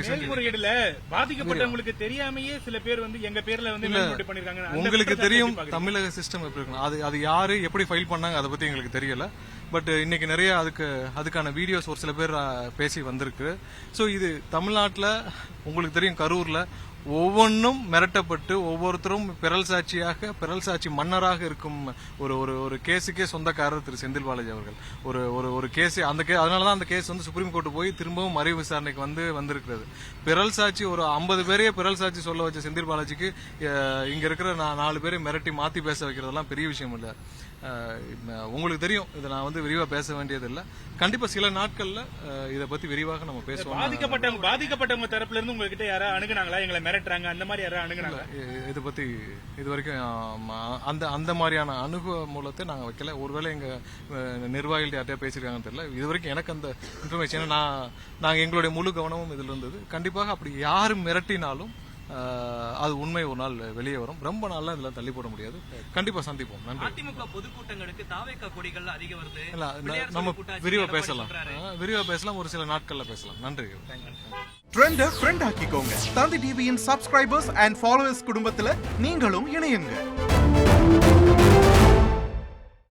மேல்முறையீடுல பாதிக்கப்பட்டவங்களுக்கு தெரியாமையே சில பேர் வந்து எங்க பேர்ல வந்து மேல்முறையீடு பண்ணிருக்காங்க. உங்களுக்கு தெரியும் தமிழக சிஸ்டம் எப்படி இருக்கணும், அது யாரு எப்படி ஃபைல் பண்ணாங்க அதை பத்தி எங்களுக்கு தெரியல. பட் இன்னைக்கு நிறைய அதுக்கான வீடியோஸ் ஒரு சில பேர் பேசி வந்திருக்கு. ஸோ இது தமிழ்நாட்டில் உங்களுக்கு தெரியும், கரூர்ல ஒவ்வொன்றும் மிரட்டப்பட்டு ஒவ்வொருத்தரும் பிறல் சாட்சி மன்னராக இருக்கும் ஒரு கேஸுக்கே சொந்தக்காரர் திரு செந்தில் பாலாஜி அவர்கள். ஒரு கேஸ் அதனாலதான் அந்த கேஸ் வந்து சுப்ரீம் கோர்ட் போய் திரும்பவும் மறு விசாரணைக்கு வந்திருக்கிறது. பிறல் சாட்சி ஒரு 50 பேரையே பிறல் சாட்சி சொல்ல வச்ச செந்தில் பாலாஜிக்கு இங்க இருக்கிற 4 பேரை மிரட்டி மாத்தி பேச வைக்கிறதெல்லாம் பெரிய விஷயம் இல்ல. உங்களுக்கு தெரியும், இதை நான் வந்து விரிவா பேச வேண்டியது இல்ல. கண்டிப்பா சில நாட்கள்ல இதை பத்தி விரிவாக நம்ம பேசுவோம். பாதிக்கப்பட்டவங்க தரப்புல இருந்து உங்ககிட்ட யாராவது அணுகுனாங்களா, எங்களை மிரட்டுறாங்க அந்த மாதிரி யாராவது அணுகுனாங்களா? இதை பத்தி இது வரைக்கும் அந்த மாதிரியான அணுகுமூலத்தை நாங்க வைக்கல. ஒருவேளை எங்க நிர்வாகிகள் யார்ட்டையா பேசிருக்காங்கன்னு தெரியல. இது வரைக்கும் எனக்கு அந்த இன்ஃபர்மேஷன் நாங்க எங்களுடைய முழு கவனமும் இதுல இருந்தது. கண்டிப்பாக அப்படி யாரு மிரட்டினாலும் அது உண்மை ஒரு நாள் வெளியே வரும். ரொம்ப நாள்ல இதுல தள்ளி போட முடியாது. கண்டிப்பா சந்திப்போம். நன்றி. அதிமுக பொதுக்கூட்டங்களுக்கு தாவேகா கொடிகள் அதிக வருது. நம்ம விரிவா பேசலாம், ஒரு சில நாட்கள்ல பேசலாம். நன்றி. ட்ரெண்ட ஃப்ரெண்ட் ஆக்கிக்கோங்க. தந்தி டிவியின் சப்ஸ்கிரைபர்ஸ் அண்ட் ஃபாலோவர்ஸ் குடும்பத்துல நீங்களும் இணையுங்க.